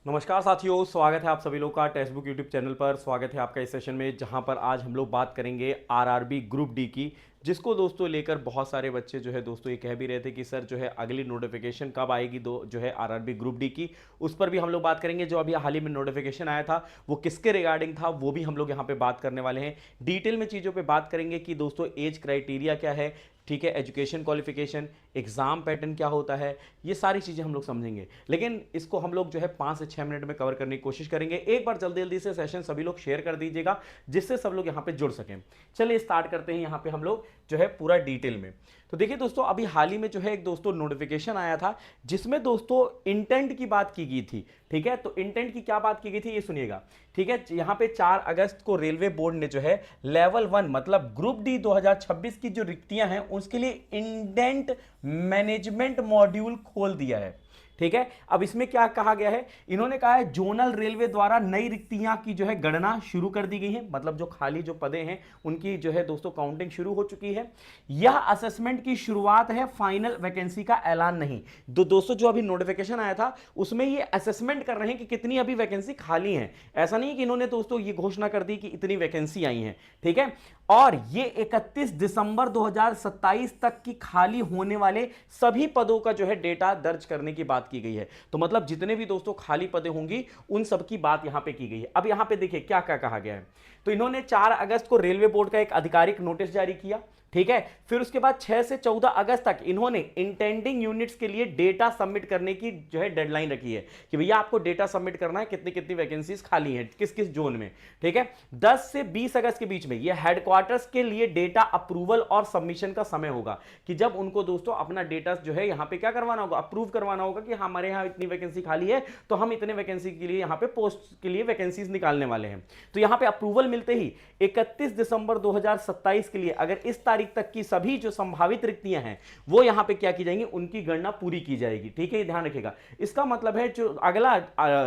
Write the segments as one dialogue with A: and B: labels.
A: नमस्कार साथियों, स्वागत है आप सभी लोग का टेक्स्ट बुक यूट्यूब चैनल पर। स्वागत है आपका इस सेशन में जहां पर आज हम लोग बात करेंगे आरआरबी ग्रुप डी की, जिसको दोस्तों लेकर बहुत सारे बच्चे जो है दोस्तों ये कह भी रहे थे कि सर जो है अगली नोटिफिकेशन कब आएगी दो जो है आरआरबी ग्रुप डी की। उस पर भी हम लोग बात करेंगे। जो अभी हाल ही में नोटिफिकेशन आया था वो किसके रिगार्डिंग था वो भी हम लोग यहाँ पे बात करने वाले हैं। डिटेल में चीज़ों पे बात करेंगे कि दोस्तों एज क्राइटेरिया क्या है, ठीक है, एजुकेशन क्वालिफिकेशन, एग्जाम पैटर्न क्या होता है, ये सारी चीज़ें हम लोग समझेंगे। लेकिन इसको हम लोग जो है 5 से 6 मिनट में कवर करने की कोशिश करेंगे। एक बार जल्दी जल्दी से सेशन सभी लोग शेयर कर दीजिएगा जिससे सब लोग यहाँ पे जुड़ सकें। चलिए स्टार्ट करते हैं यहाँ पे हम लोग जो है पूरा डिटेल में। तो देखिए दोस्तों, अभी हाल ही में जो है एक दोस्तों नोटिफिकेशन आया था जिसमें दोस्तों इंटेंट की बात की गई थी। ठीक है, तो इंटेंट की क्या बात की गई थी ये सुनिएगा। ठीक है, यहाँ पे 4 अगस्त को रेलवे बोर्ड ने जो है लेवल 1 मतलब ग्रुप डी 2026 की जो रिक्तियां हैं उसके लिए इंडेंट मैनेजमेंट मॉड्यूल खोल दिया है। ठीक है, अब इसमें क्या कहा गया है, इन्होंने कहा है जोनल रेलवे द्वारा नई रिक्तियां की जो है गणना शुरू कर दी गई है। मतलब जो खाली जो पदे हैं उनकी जो है दोस्तों काउंटिंग शुरू हो चुकी है। यह असेसमेंट की शुरुआत है, फाइनल वैकेंसी का ऐलान नहीं। दोस्तों जो अभी नोटिफिकेशन आया था उसमें ये असेसमेंट कर रहे हैं कि कितनी अभी वैकेंसी खाली है। ऐसा नहीं कि इन्होंने दोस्तों ये घोषणा कर दी कि इतनी वैकेंसी आई है। ठीक है, और ये 31 दिसंबर 2027 तक की खाली होने वाले सभी पदों का जो है डेटा दर्ज करने की बात की गई है। तो मतलब जितने भी दोस्तों खाली पदे होंगी उन सब की बात यहां पे की गई है। अब यहां पे देखिए क्या क्या कहा गया है। तो इन्होंने 4 अगस्त को रेलवे बोर्ड का एक आधिकारिक नोटिस जारी किया। ठीक है, फिर उसके बाद 6 से 14 अगस्त तक इन्होंने इंटेंडिंग यूनिट्स के लिए डेटा सबमिट करने की जो है डेडलाइन रखी है कि भैया आपको डेटा सबमिट करना है, कितनी कितनी वैकेंसीज खाली हैं किस किस जोन में। ठीक है, 10 से 20 अगस्त के बीच में ये हेडक्वार्टर्स के लिए डेटा अप्रूवल और सबमिशन का समय होगा कि जब उनको दोस्तों अपना डेटा जो है यहां पे क्या करवाना होगा, अप्रूव करवाना होगा कि हमारे यहां इतनी वैकेंसी खाली है तो हम इतने वैकेंसी के लिए यहां पे पोस्ट के लिए वैकेंसीज निकालने वाले हैं। तो यहां पे अप्रूवल मिलते ही 31 दिसंबर 2027 के लिए अगर इस तारीख तक की सभी जो संभावित रिक्तियां हैं वो यहां पे क्या की जाएंगी, उनकी गणना पूरी की जाएगी। ठीक है, ये ध्यान रखिएगा। इसका मतलब है जो अगला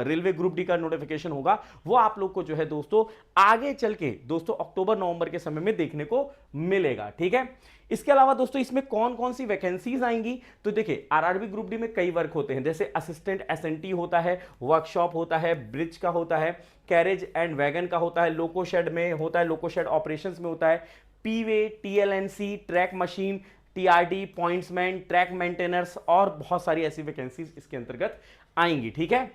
A: रेलवे ग्रुप डी का नोटिफिकेशन होगा वो आप लोग को जो है दोस्तों आगे चल के दोस्तों अक्टूबर नवंबर के समय में देखने को मिलेगा। ठीक है, इसके अलावा दोस्तों इसमें कौन कौन सी वैकेंसीज आएंगी, तो देखिए आरआरबी ग्रुप डी में कई वर्क होते हैं, जैसे असिस्टेंट एसएनटी होता है, वर्कशॉप होता है, ब्रिज का होता है, कैरेज एंड वैगन का होता है, लोको शेड में होता है, लोको शेड ऑपरेशंस में होता है, P way, TLNC, track machine, TRD, pointsman, track maintainers और बहुत सारी ऐसी वैकेंसीज इसके अंतर्गत आएंगी। ठीक है,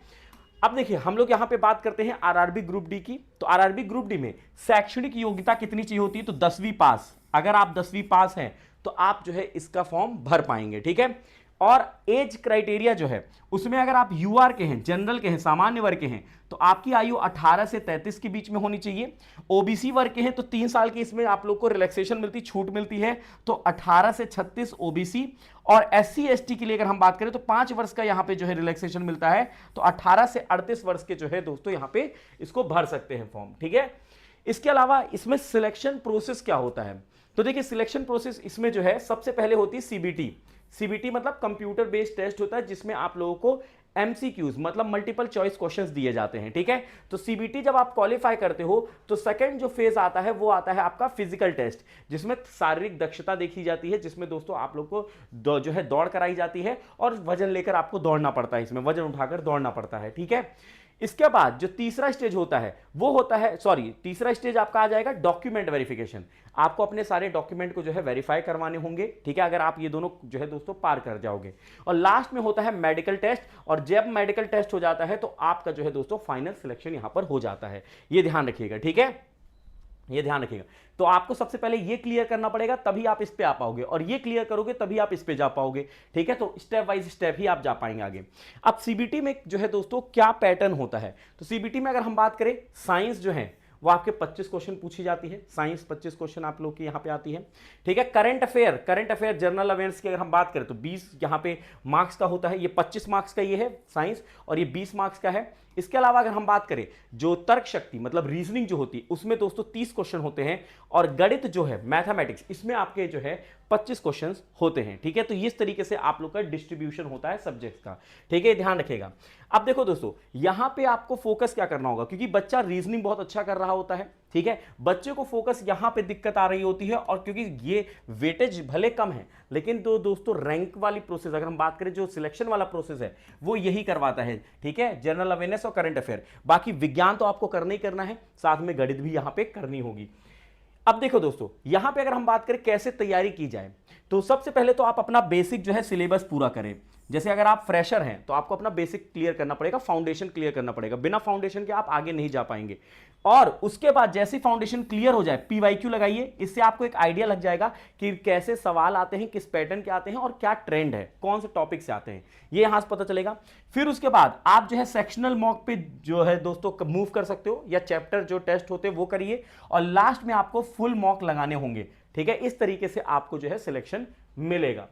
A: अब देखिए हम लोग यहां पे बात करते हैं आरआरबी ग्रुप डी की। तो आरआरबी ग्रुप डी में शैक्षणिक योग्यता कितनी चाहिए होती है, तो 10वीं पास। अगर आप 10वीं पास हैं तो आप जो है इसका फॉर्म भर पाएंगे। ठीक है, और एज क्राइटेरिया जो है उसमें अगर आप यूआर के हैं, जनरल के हैं, सामान्य वर्ग के हैं तो आपकी आयु 18 से 33 के बीच में होनी चाहिए। ओबीसी वर्ग के हैं तो 3 साल की इसमें आप लोग को रिलैक्सेशन मिलती, छूट मिलती है, तो 18 से 36 ओबीसी। और एससी एसटी के लिए अगर हम बात करें तो 5 वर्ष का यहां पे जो है रिलैक्सेशन मिलता है, तो 18 से 38 वर्ष के जो है दोस्तों यहां पे इसको भर सकते हैं फॉर्म। ठीक है, इसके अलावा इसमें सिलेक्शन प्रोसेस क्या होता है, तो देखिए सिलेक्शन प्रोसेस इसमें जो है सबसे पहले होती है सीबीटी। सीबीटी मतलब कंप्यूटर बेस्ड टेस्ट होता है जिसमें आप लोगों को एमसीक्यूज मतलब मल्टीपल चॉइस क्वेश्चंस दिए जाते हैं। ठीक है, तो सीबीटी जब आप क्वालिफाई करते हो तो सेकंड जो फेज आता है वो आता है आपका फिजिकल टेस्ट, जिसमें शारीरिक दक्षता देखी जाती है, जिसमें दोस्तों आप लोग को जो है दौड़ कराई जाती है और वजन लेकर आपको दौड़ना पड़ता है, इसमें वजन उठाकर दौड़ना पड़ता है। ठीक है, इसके बाद जो तीसरा स्टेज होता है वो होता है, तीसरा स्टेज आपका आ जाएगा डॉक्यूमेंट वेरिफिकेशन। आपको अपने सारे डॉक्यूमेंट को जो है वेरीफाई करवाने होंगे। ठीक है, अगर आप ये दोनों जो है दोस्तों पार कर जाओगे। और लास्ट में होता है मेडिकल टेस्ट, और जब मेडिकल टेस्ट हो जाता है तो आपका जो है दोस्तों फाइनल सिलेक्शन यहां पर हो जाता है। ये ध्यान रखिएगा। ठीक है, ये ध्यान रखिएगा। तो आपको सबसे पहले ये क्लियर करना पड़ेगा तभी आप इस पे आ पाओगे, और ये क्लियर करोगे तभी आप इस पे जा पाओगे। ठीक है, तो स्टेप बाय स्टेप ही आप जा पाएंगे आगे। अब सीबीटी में जो है दोस्तों क्या पैटर्न होता है, तो सीबीटी में अगर हम बात करें साइंस जो है वो आपके 25 क्वेश्चन पूछी जाती है, साइंस 25 क्वेश्चन आप लोग की यहां पे आती है। ठीक है, करंट अफेयर जनरल अवेयर्स की अगर हम बात करें तो 20 यहां पे मार्क्स का होता है, ये 25 मार्क्स का ये है साइंस, और ये 20 मार्क्स का है। इसके अलावा अगर हम बात करें जो तर्क शक्ति मतलब रीजनिंग जो होती है उसमें दोस्तों 30 क्वेश्चन होते हैं, और गणित जो है मैथमेटिक्स इसमें आपके जो है 25 क्वेश्चंस होते हैं। ठीक है, तो इस तरीके से आप लोग का डिस्ट्रीब्यूशन होता है सब्जेक्ट्स का। ठीक है, ध्यान रखिएगा। अब देखो दोस्तों यहां पे आपको फोकस क्या करना होगा, क्योंकि बच्चा रीजनिंग बहुत अच्छा कर रहा होता है, ठीक है, बच्चे को फोकस यहां पे दिक्कत आ रही होती है, और क्योंकि ये वेटेज भले कम है, लेकिन दोस्तों रैंक वाली प्रोसेस अगर हम बात करें, जो सिलेक्शन वाला प्रोसेस है वो यही करवाता है। ठीक है, जनरल अवेयरनेस और करंट अफेयर, बाकी विज्ञान तो आपको करना ही करना है, साथ में गणित भी यहां पे करनी होगी। अब देखो दोस्तों, यहां पे अगर हम बात करें कैसे तैयारी की जाए, तो सबसे पहले तो आप अपना बेसिक जो है सिलेबस पूरा करें। जैसे अगर आप फ्रेशर हैं तो आपको अपना बेसिक क्लियर करना पड़ेगा, फाउंडेशन क्लियर करना पड़ेगा, बिना फाउंडेशन के आप आगे नहीं जा पाएंगे। और उसके बाद जैसे फाउंडेशन क्लियर हो जाए, पीवाईक्यू लगाइए, इससे आपको एक आइडिया लग जाएगा कि कैसे सवाल आते हैं, किस पैटर्न के आते हैं और क्या ट्रेंड है, कौन से टॉपिक से आते हैं, ये यहां से पता चलेगा। फिर उसके बाद आप जो है सेक्शनल मॉक पे जो है दोस्तों मूव कर सकते हो, या चैप्टर जो टेस्ट होते हैं वो करिए, और लास्ट में आपको फुल मॉक लगाने होंगे। ठीक है, इस तरीके से आपको जो है सिलेक्शन मिलेगा।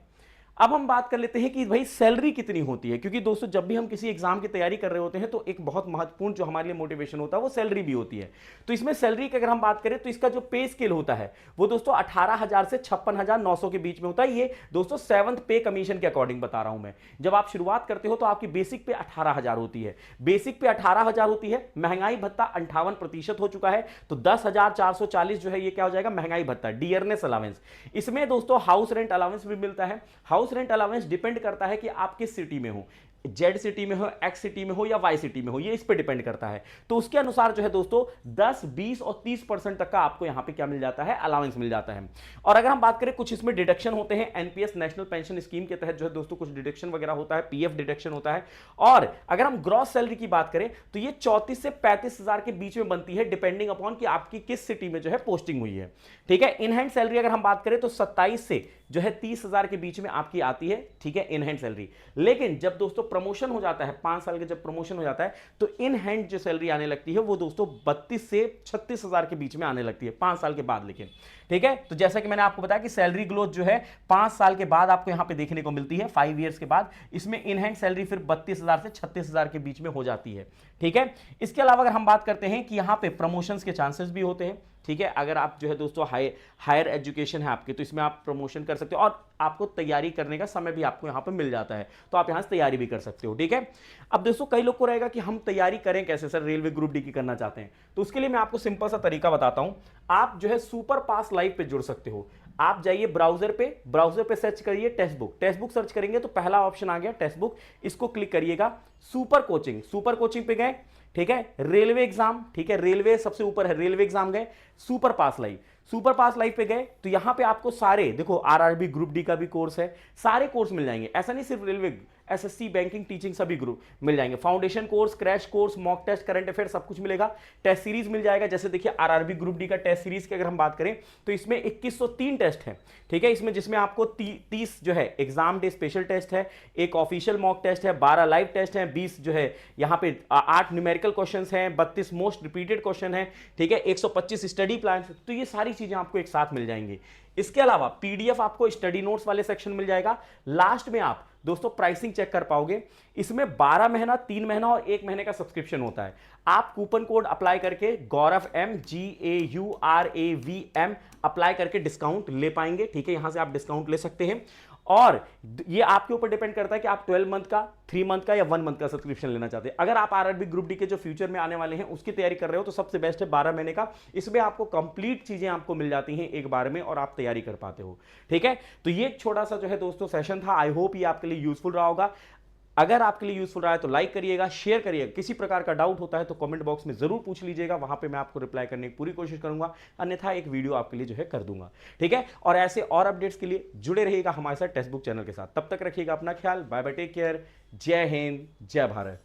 A: अब हम बात कर लेते हैं कि भाई सैलरी कितनी होती है, क्योंकि दोस्तों जब भी हम किसी एग्जाम की तैयारी कर रहे होते हैं तो एक बहुत महत्वपूर्ण जो हमारे लिए मोटिवेशन होता है वो सैलरी भी होती है। तो इसमें सैलरी की अगर हम बात करें तो इसका जो पे स्केल होता है वो दोस्तों 18,000 से 56,900 के बीच में होता है। ये दोस्तों 7th पे कमीशन के अकॉर्डिंग बता रहा हूं मैं। जब आप शुरुआत करते हो तो आपकी बेसिक पे 18,000 होती है, बेसिक पे 18,000 होती है, महंगाई भत्ता 58% हो चुका है, तो 10,440 जो है ये क्या हो जाएगा, महंगाई भत्ता, डियरनेस अलावेंस। इसमें दोस्तों हाउस रेंट अलावेंस भी मिलता है। हाउस रेंट अलाउंस डिपेंड करता है कि आप किस सिटी में हो, जेड सिटी में हो, एक्स सिटी में हो या वाई सिटी में हो, ये इस पे डिपेंड करता है। तो उसके अनुसार जो है दोस्तों 10, 20 और 30% तक का आपको यहां पे क्या मिल जाता है, अलाउंस मिल जाता है। और अगर हम बात करें कुछ इसमें डिडक्शन होते हैं, एनपीएस नेशनल पेंशन स्कीम के तहत जो है दोस्तों कुछ डिडक्शन वगैरह होता है, पीएफ डिडक्शन होता है। और अगर हम ग्रॉस सैलरी की बात करें तो ये 34 से 35,000 के बीच में बनती है, डिपेंडिंग अपॉन कि आपकी किस सिटी में जो है पोस्टिंग हुई है। ठीक है, इन हैंड सैलरी अगर हम बात करें तो 27 से जो है 30,000 के बीच में आपकी आती है। ठीक है, इन हैंड सैलरी। लेकिन जब दोस्तों प्रमोशन हो जाता है, 5 साल के जब प्रमोशन हो जाता है, तो इन हैंड जो सैलरी आने लगती है वो दोस्तों 32 से 36,000 के बीच में आने लगती है 5 साल के बाद। लेकिन ठीक है, तो जैसा कि मैंने आपको बताया कि सैलरी ग्रोथ जो है 5 साल के बाद आपको यहां पे देखने को मिलती है, 5 ईयर्स के बाद। इसमें इन हैंड सैलरी फिर 32,000 से 36,000 के बीच में हो जाती है। ठीक है, इसके अलावा अगर हम बात करते हैं कि यहां पे प्रमोशंस के चांसेस भी होते हैं। ठीक है, अगर आप जो है दोस्तों हायर एजुकेशन है आपके, तो इसमें आप प्रमोशन कर सकते हो, और आपको तैयारी करने का समय भी आपको यहां पे मिल जाता है, तो आप यहां से तैयारी भी कर सकते हो। ठीक है, अब दोस्तों कई लोग को रहेगा कि हम तैयारी करें कैसे सर, रेलवे ग्रुप डी की करना चाहते हैं, तो उसके लिए मैं आपको सिंपल सा तरीका बताता हूं। आप जो है सुपर पास लाइव पे जुड़ सकते हो। आप जाइए ब्राउजर पे सर्च करिए टेक्स्ट बुक सर्च करेंगे तो पहला ऑप्शन आ गया टेक्स्ट बुक, इसको क्लिक करिएगा। सुपर कोचिंग पे गए, ठीक है, रेलवे एग्जाम, ठीक है, रेलवे सबसे ऊपर है, रेलवे एग्जाम गए, सुपर पास लाइव पे गए तो यहां पे आपको सारे देखो आरआरबी ग्रुप डी का भी कोर्स है, सारे कोर्स मिल जाएंगे। ऐसा नहीं सिर्फ रेलवे, एसएससी, बैंकिंग, टीचिंग सभी ग्रुप मिल जाएंगे। Foundation course, crash course, mock test, current affair सब कुछ मिलेगा। टेस्ट सीरीज मिल जाएगा, जैसे देखिए आरआरबी ग्रुप डी का टेस्ट सीरीज की अगर हम बात करें तो इसमें 2103 टेस्ट है। ठीक है, इसमें जिसमें आपको 30 जो है एग्जाम डे स्पेशल टेस्ट है, एक ऑफिशियल मॉक टेस्ट है, 12 लाइव टेस्ट है, 20 जो है यहां पे 8 न्यूमेरिकल क्वेश्चन हैं, 32 मोस्ट रिपीटेड क्वेश्चन है। ठीक है, 125 स्टडी प्लान, तो ये सारी चीजें आपको एक साथ मिल जाएंगी। इसके अलावा पीडीएफ आपको स्टडी नोट्स वाले सेक्शन मिल जाएगा। लास्ट में आप दोस्तों प्राइसिंग चेक कर पाओगे। इसमें 12 महीना, 3 महीना और 1 महीने का सब्सक्रिप्शन होता है। आप कूपन कोड अप्लाई करके गौरव एम GAURAVM अप्लाई करके डिस्काउंट ले पाएंगे। ठीक है, यहां से आप डिस्काउंट ले सकते हैं, और ये आपके ऊपर डिपेंड करता है कि आप 12 मंथ का, 3 मंथ का या 1 मंथ का सब्सक्रिप्शन लेना चाहते हैं। अगर आप आरआरबी ग्रुप डी के जो फ्यूचर में आने वाले हैं उसकी तैयारी कर रहे हो तो सबसे बेस्ट है 12 महीने का। इसमें आपको कंप्लीट चीजें आपको मिल जाती हैं एक बार में और आप तैयारी कर पाते हो। ठीक है, तो ये एक छोटा सा जो है दोस्तों सेशन था। आई होप ये आपके लिए यूजफुल रहा होगा। अगर आपके लिए यूजफुल रहा है तो लाइक करिएगा, शेयर करिएगा। किसी प्रकार का डाउट होता है तो कमेंट बॉक्स में जरूर पूछ लीजिएगा, वहां पे मैं आपको रिप्लाई करने की पूरी कोशिश करूंगा, अन्यथा एक वीडियो आपके लिए जो है कर दूंगा। ठीक है, और ऐसे और अपडेट्स के लिए जुड़े रहिएगा हमारे साथ टेक्स्ट बुक चैनल के साथ। तब तक रखिएगा अपना ख्याल। बाय बाय, टेक केयर, जय हिंद, जय भारत।